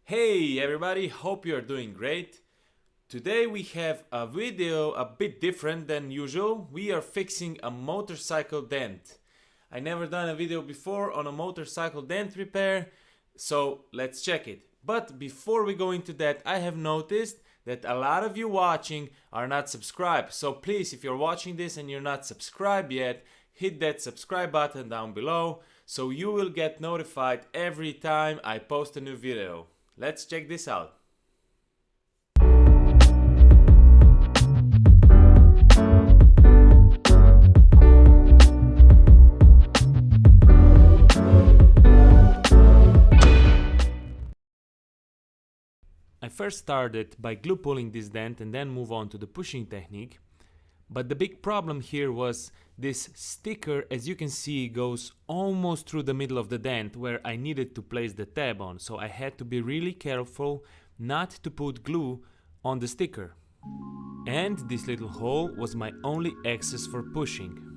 Hey everybody, hope you're doing great. Today we have a video a bit different than usual. We are fixing a motorcycle dent. I never done a video before on a motorcycle dent repair, so let's check it. But before we go into that, I have noticed that a lot of you watching are not subscribed. So please, if you're watching this and you're not subscribed yet, hit that subscribe button down below so you will get notified every time I post a new video. Let's check this out. I first started by glue pulling this dent and then move on to the pushing technique. But the big problem here was this sticker, as you can see, goes almost through the middle of the dent where I needed to place the tab on. So I had to be really careful not to put glue on the sticker. And this little hole was my only access for pushing.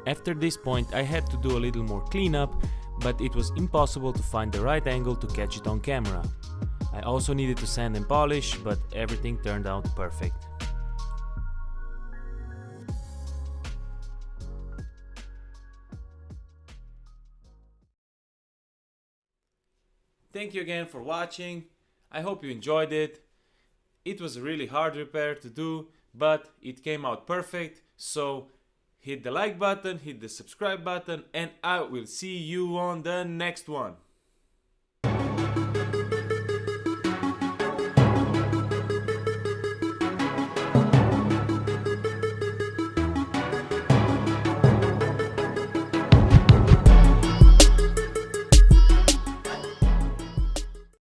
After this point I had to do a little more cleanup, but it was impossible to find the right angle to catch it on camera. I also needed to sand and polish, but everything turned out perfect. Thank you again for watching. I hope you enjoyed it. It was a really hard repair to do, but it came out perfect, so hit the like button, hit the subscribe button, and I will see you on the next one.